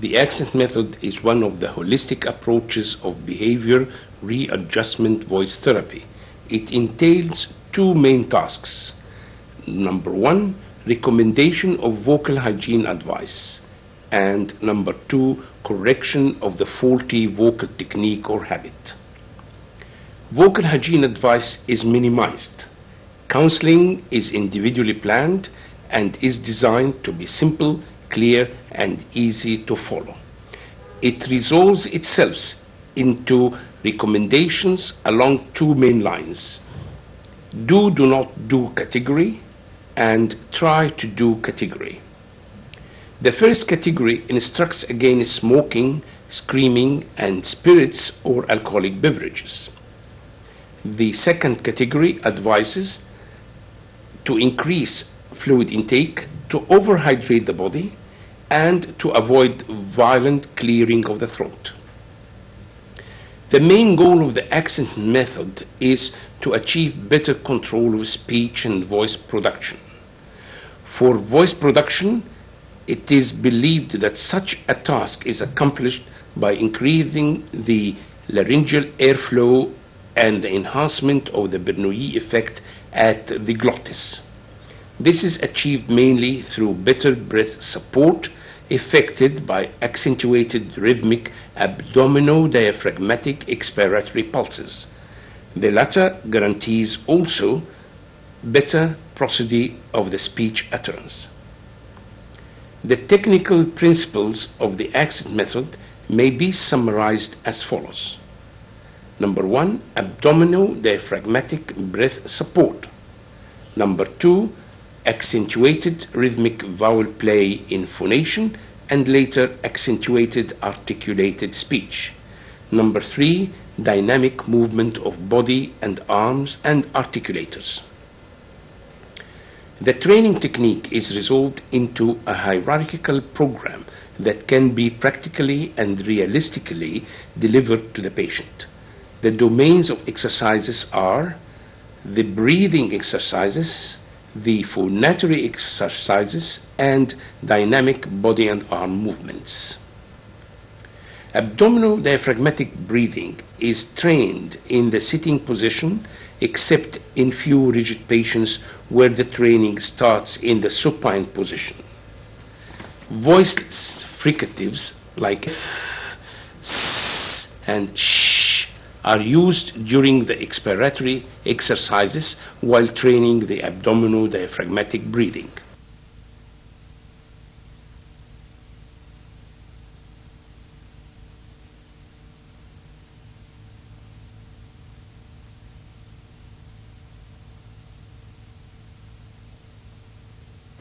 The accent method is one of the holistic approaches of behavior readjustment voice therapy. It entails two main tasks. Number one, recommendation of vocal hygiene advice. And number two, correction of the faulty vocal technique or habit. Vocal hygiene advice is minimized. Counseling is individually planned and is designed to be simple, clear, and easy to follow. It resolves itself into recommendations along two main lines: do not do category and try to do category. The first category instructs against smoking, screaming, and spirits or alcoholic beverages. The second category advises to increase fluid intake, to overhydrate the body, and to avoid violent clearing of the throat. The main goal of the accent method is to achieve better control of speech and voice production. For voice production, it is believed that such a task is accomplished by increasing the laryngeal airflow and the enhancement of the Bernoulli effect at the glottis. This is achieved mainly through better breath support effected by accentuated rhythmic abdomino-diaphragmatic expiratory pulses. The latter guarantees also better prosody of the speech utterance. The technical principles of the accent method may be summarized as follows. Number one, abdomino-diaphragmatic breath support. Number two, accentuated rhythmic vowel play in phonation and later accentuated articulated speech. Number three, dynamic movement of body and arms and articulators. The training technique is resolved into a hierarchical program that can be practically and realistically delivered to the patient. The domains of exercises are the breathing exercises, the phonatory exercises, and dynamic body and arm movements. Abdomino-diaphragmatic breathing is trained in the sitting position, except in few rigid patients where the training starts in the supine position. Voiceless fricatives like and sh are used during the expiratory exercises while training the abdomino-diaphragmatic breathing.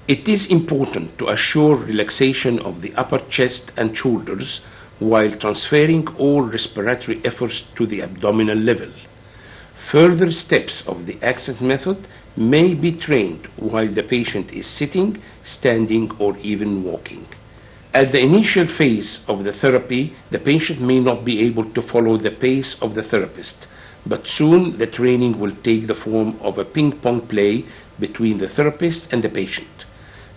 It is important to assure relaxation of the upper chest and shoulders while transferring all respiratory efforts to the abdominal level. Further steps of the accent method may be trained while the patient is sitting, standing, or even walking. At the initial phase of the therapy, the patient may not be able to follow the pace of the therapist, but soon the training will take the form of a ping-pong play between the therapist and the patient.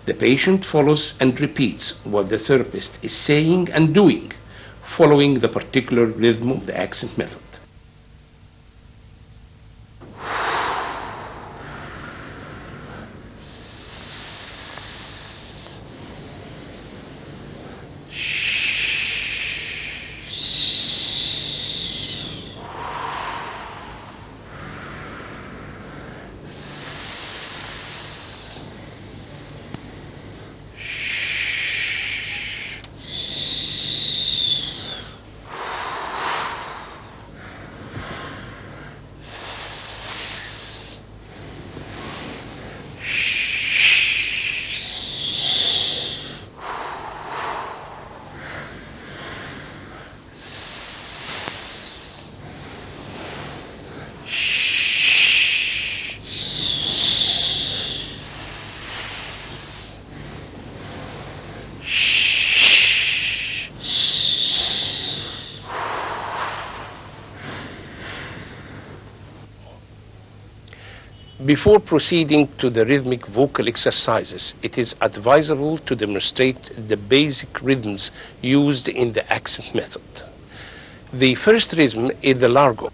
The patient follows and repeats what the therapist is saying and doing, following the particular rhythm of the accent method. Before proceeding to the rhythmic vocal exercises, it is advisable to demonstrate the basic rhythms used in the accent method. The first rhythm is the largo.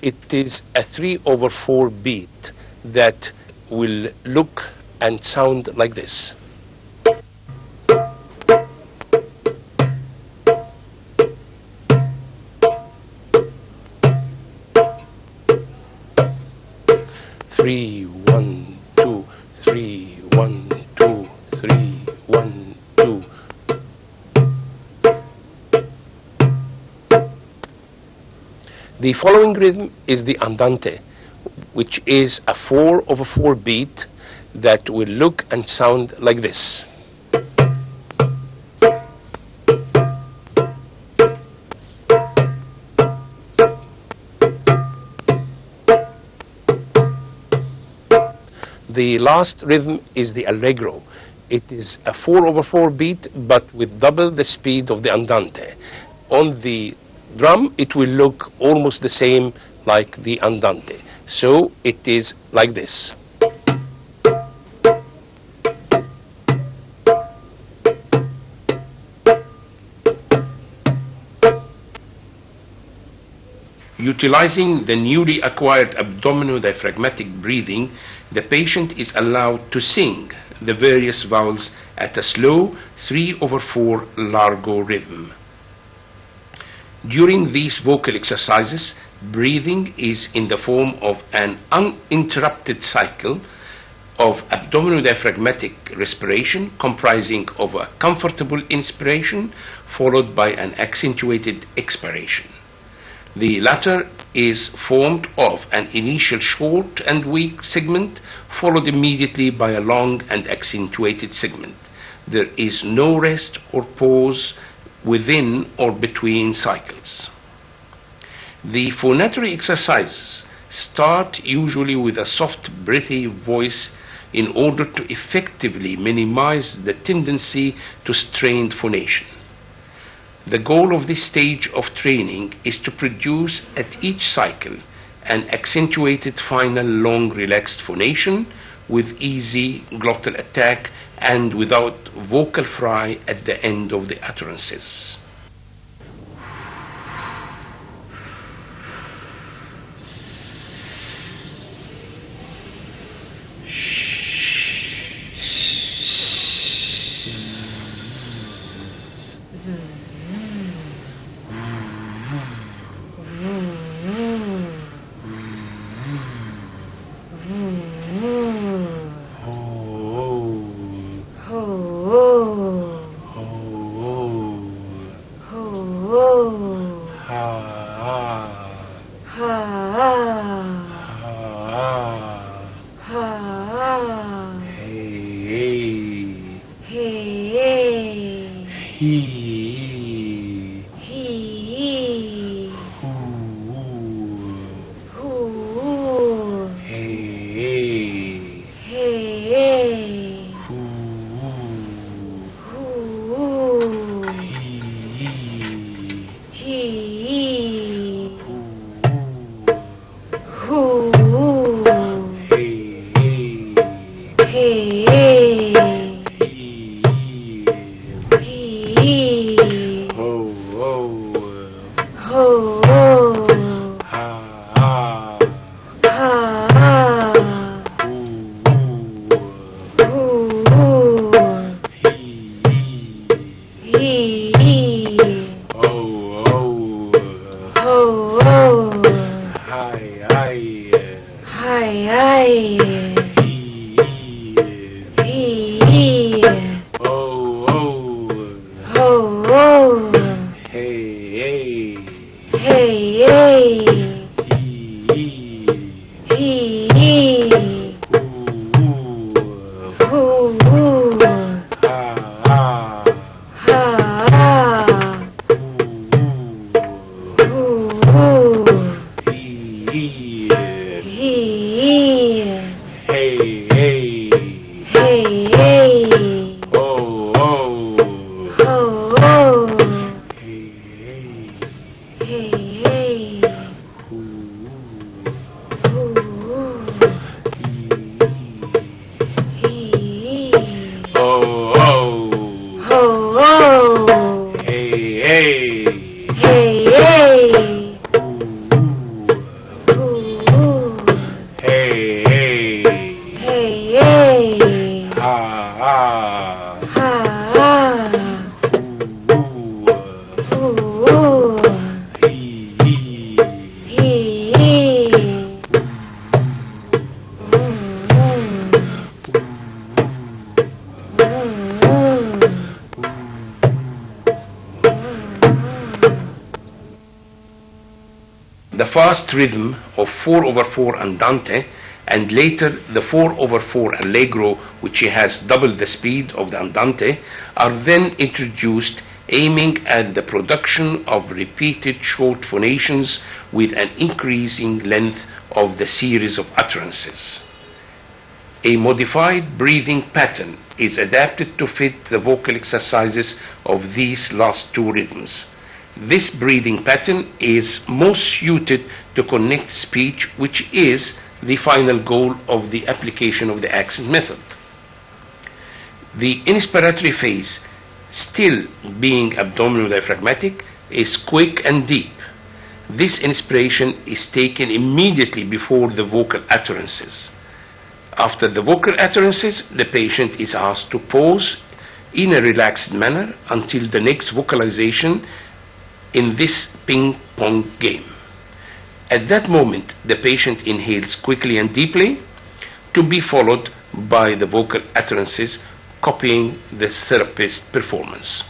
It is a 3/4 beat that will look and sound like this. Three, 1, 2, 3, 1, 2, 3, 1, 2. The following rhythm is the andante, which is a 4/4 beat that will look and sound like this. The last rhythm is the allegro. It is a 4/4 beat, but with double the speed of the andante. On the drum, it will look almost the same like the andante. So it is like this. Utilizing the newly acquired abdomino-diaphragmatic breathing, the patient is allowed to sing the various vowels at a slow 3/4 largo rhythm. During these vocal exercises, breathing is in the form of an uninterrupted cycle of abdomino-diaphragmatic respiration comprising of a comfortable inspiration followed by an accentuated expiration. The latter is formed of an initial short and weak segment followed immediately by a long and accentuated segment. There is no rest or pause within or between cycles. The phonatory exercises start usually with a soft, breathy voice in order to effectively minimize the tendency to strained phonation. The goal of this stage of training is to produce at each cycle an accentuated final long relaxed phonation with easy glottal attack and without vocal fry at the end of the utterances. fast rhythm of 4/4 andante, and later the 4/4 allegro, which has double the speed of the andante, are then introduced, aiming at the production of repeated short phonations with an increasing length of the series of utterances. A modified breathing pattern is adapted to fit the vocal exercises of these last two rhythms. This breathing pattern is most suited to connect speech, which is the final goal of the application of the accent method. The inspiratory phase, still being abdominodiaphragmatic, is quick and deep. This inspiration is taken immediately before the vocal utterances. After the vocal utterances, the patient is asked to pause in a relaxed manner until the next vocalization in this ping-pong game. At that moment, the patient inhales quickly and deeply, to be followed by the vocal utterances, copying the therapist's performance.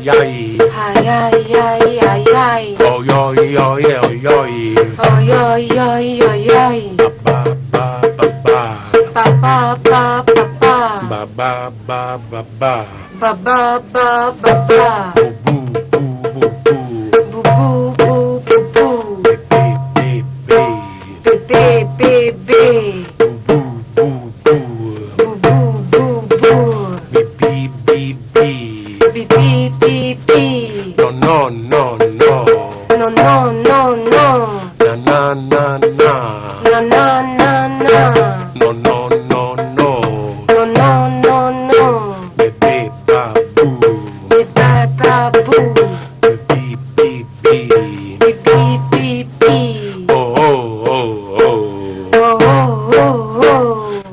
ay. Ay, ay, ay, ay, ay. Oy, oy, oy, oy, oy. Oy, oy, oy, oy, oy. Ba, ba, ba, ba. Ba, ba, ba, ba, ba. Ba, ba, ba, ba, ba. Ba, ba, ba, ba, ba. Boo, boo, boo, boo, boo. Boo, boo, boo, boo, boo. Be, be, be. Be, be, be, be. Boo, boo, boo. Boo, boo, boo, boo. Be, be, be. Be, be, be, be. No, no, no, no. No, no, no, no. Na, na, na, na. Na, na, na, na. No, no, no, no. No, no, no, no. Be, be, ba, boo. Be, ba, ba, boo. Be, be, be. Be, be, be, be. Oh, oh, oh, oh. Oh, oh, oh, oh.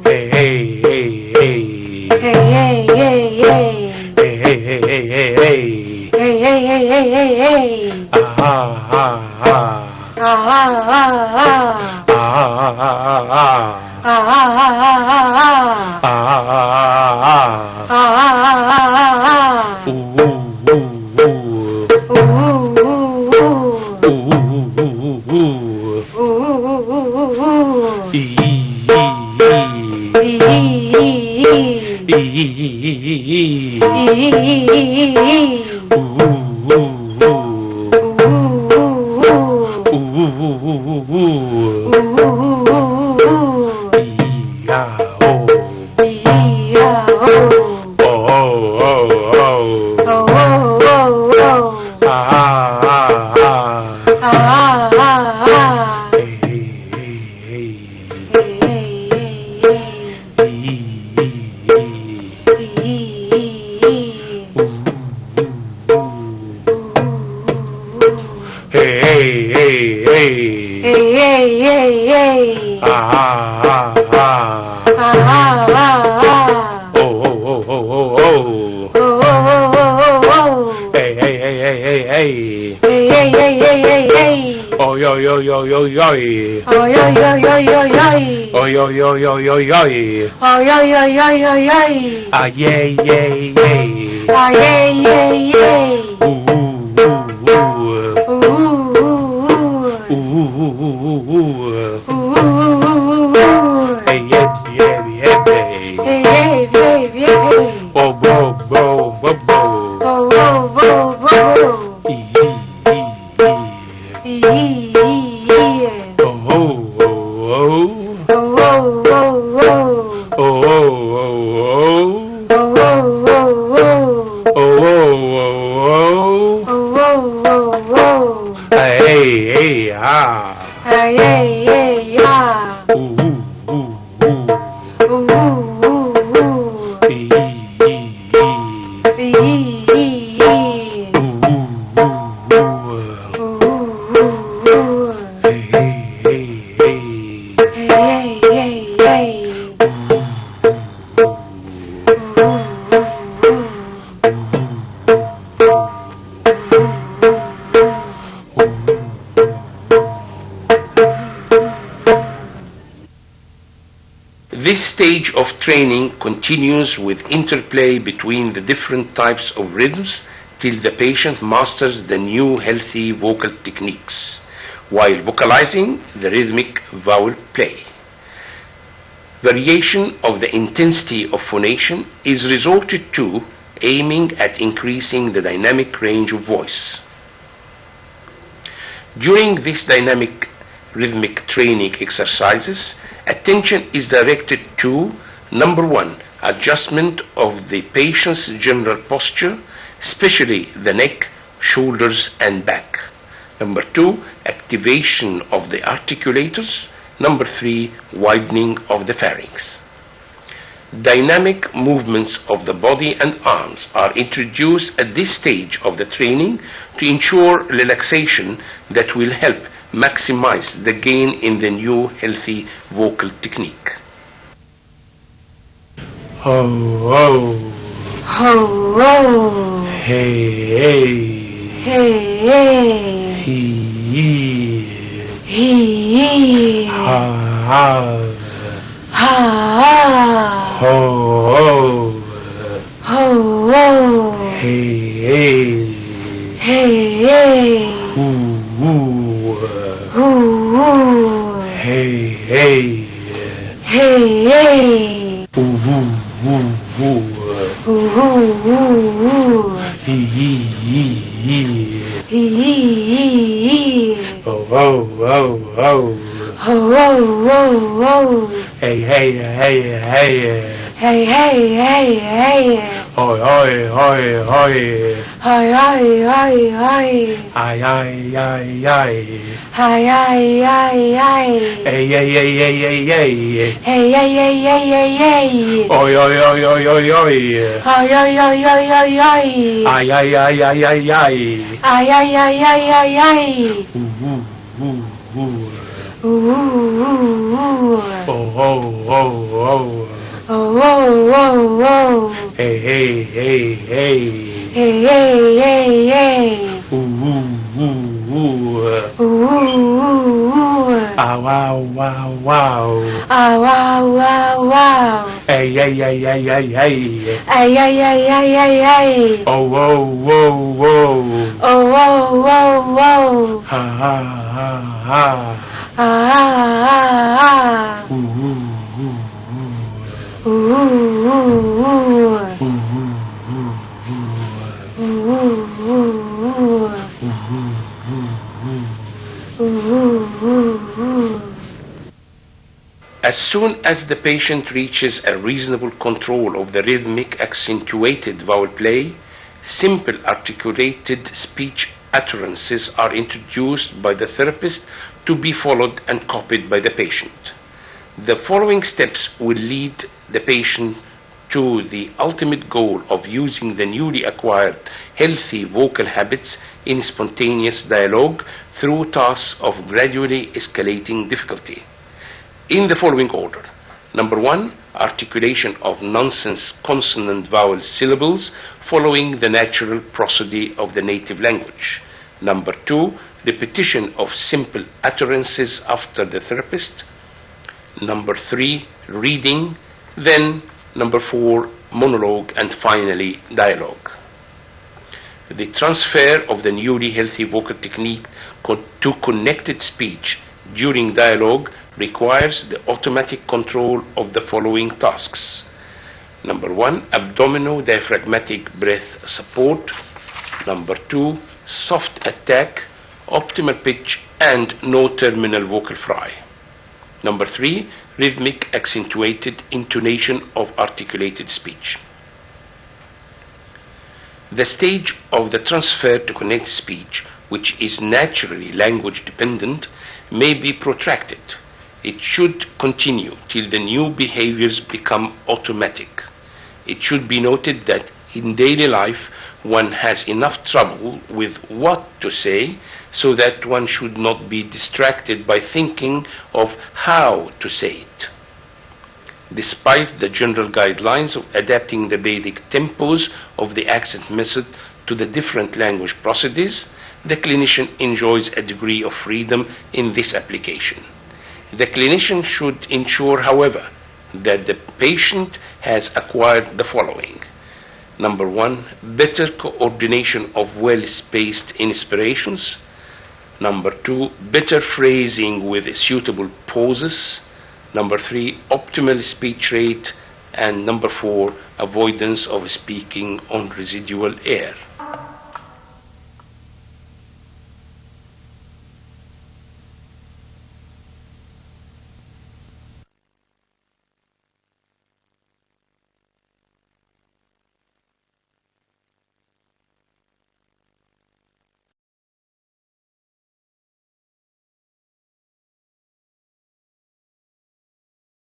Hey, hey, hey, hey. Hey, hey, hey, hey. Hey, hey, hey, hey, hey, hey. Hey, hey, hey, hey, hey, hey. Ah, ah, ah, ah. Ah, ah, ah, ah. Ah, ah, ah, ah. Ah, ah, ah, ah, ah. Ah, ah, ah, ah. Ah, ah, ah, ah, ah. Ooh, ooh, ooh, ooh. Ooh, ooh, ooh. Ooh, ooh, ooh, ooh. Ooh, ooh, ooh, ooh. Ee, ee, Ee, ee, ee. ee. Ee, ee, ee. Ee. Ooh, ooh, ooh. Ooh, ooh, ooh. Ooh, ooh, ooh, ooh. Ooh, ooh, ooh, ooh. Ee, ah, oh. Ee, ah, oh. Oh, oh, oh, oh. Oh, oh, oh, oh. Ah, ah, ah, ah. Ah, ah, ah, ah. Hey, hey, hey, Hey, hey, hey, hey. hey. Ee, ee. Ee. Ooh, ooh, ooh. Ooh. Hey, hey, hey, hey. Hey, hey, hey, hey. Ah, ah, ah, ah. Ah, ah, ah, ah. Oh, oh, oh, oh, oh, oh. Oh, oh, oh, oh, oh, oh. Hey, hey, hey, hey, hey, hey. Hey, hey, hey, hey, hey, hey. Oh, yo, yo, yo, yo, yo. Oh, yo, yo, yo, yo, yo. Oh, yo, yo, yo, yo, yo. Oh, yo, yo, yo, yo, yo. Ah, yay, yay, yay. Ah, yay, yay, yay. Ooh, ooh, ooh, Ooh, ooh, ooh. ooh. Ooh, ooh, ooh, ooh, ooh. Ooh, ooh, ooh, ooh. Hey, yeah, yeah, yeah, hey. Hey, hey, hey, hey, hey. Oh, bro, bro, bro, bro. Oh, oh, oh, oh, oh. Ee, ee, ee. Ee, ee, ee. Oh, oh, oh, oh. Oh, oh, oh, oh. Oh, oh, oh, oh. Oh, oh, oh, oh. Oh, oh, oh, oh. Oh, oh, oh, oh. Hey, hey, ah. Ay, ay, ay, ah. Ooh, ooh, ooh, ooh. Ooh, ooh, ooh, ooh. Ee, ee, ee. Ee, ee, ee. Ooh, ooh, ooh, ooh. Ooh, ooh, ooh. Hey, hey, hey, hey. Hey, hey, hey, hey. Ooh, ooh, ooh. This stage of training continues with interplay between the different types of rhythms till the patient masters the new healthy vocal techniques while vocalizing the rhythmic vowel play. Variation of the intensity of phonation is resorted to aiming at increasing the dynamic range of voice. During this dynamic rhythmic training exercises, attention is directed to number 1, adjustment of the patient's general posture, especially the neck, shoulders and back. Number 2, activation of the articulators. Number 3, widening of the pharynx. Dynamic movements of the body and arms are introduced at this stage of the training to ensure relaxation that will help maximize the gain in the new healthy vocal technique. Oh, oh. Ho, ho. Hey, hey. Hey, hey. He, He, ha, ha. ha, Ho, ho. ho, ho. Hey, hey. Hey, hey. Ooh, ooh. Ooh, ooh. Hey, hey. Hey, hey. Ooh, ooh, ooh, ooh. Ooh, ooh, ooh, ooh. Yee, yee, yee. Hee, hee. Oh, oh, oh, oh. Ho, ho, ho, ho. Hey, hey, hey, hey. Hey, hey, hey, hey. Hoi, hoi, hoi, hoi. Hi, hi, hi, hi. Ay, ay, ay, ay. Hi, hi, hi, hi. Hey, hey, hey, hey, hey, hey. Hey, hey, hey, hey, hey, hey. Oi, oi, oi, oi, oi, oi. Hi, hi, hi, hi, hi, hi. Ay, ay, ay, ay, ay, ay. Ay, ay, ay, ay, ay, ay. Ooh, ooh, ooh, ooh. Ooh, ooh, ooh, ooh. Oh, oh, oh, oh. Oh, oh, oh, oh. Hey, hey, hey, hey. Hey, hey, hey, hey. Ooh, ooh, ooh, ooh. Ooh, ooh, ooh, ooh. Ah, wow, wow, wow. Ah, wow, wow, wow. Hey, hey, hey, hey, hey, hey. Ay, ay, ay, ay, ay, ay. Oh, oh, oh, oh. Oh, oh, oh, oh. Ha, ha, ha, ha. Ah, ah, ah, ah. Ooh, ooh, ooh, Ooh, ooh, ooh, ooh. ooh. Ooh, ooh, ooh, ooh. Ooh, ooh, ooh. Ooh, ooh, ooh, ooh. Ooh, ooh, ooh. As soon as the patient reaches a reasonable control of the rhythmic accentuated vowel play, simple articulated speech utterances are introduced by the therapist to be followed and copied by the patient. The following steps will lead the patient to the ultimate goal of using the newly acquired healthy vocal habits in spontaneous dialogue through tasks of gradually escalating difficulty. In the following order. Number 1, articulation of nonsense consonant vowel syllables following the natural prosody of the native language. Number 2, repetition of simple utterances after the therapist. Number 3, reading. Then number 4, monologue, and finally dialogue. The transfer of the newly healthy vocal technique to connected speech during dialogue requires the automatic control of the following tasks. Number 1, abdomino-diaphragmatic breath support. Number 2, soft attack, optimal pitch, and no terminal vocal fry. Number 3, rhythmic accentuated intonation of articulated speech. The stage of the transfer to connected speech, which is naturally language dependent, may be protracted. It should continue till the new behaviors become automatic. It should be noted that in daily life one has enough trouble with what to say, so that one should not be distracted by thinking of how to say it. Despite the general guidelines of adapting the basic tempos of the accent method to the different language prosodies, the clinician enjoys a degree of freedom in this application. The clinician should ensure, however, that the patient has acquired the following. Number 1, better coordination of well-spaced inspirations. Number 2, better phrasing with suitable pauses. Number 3, optimal speech rate. And number 4, avoidance of speaking on residual air.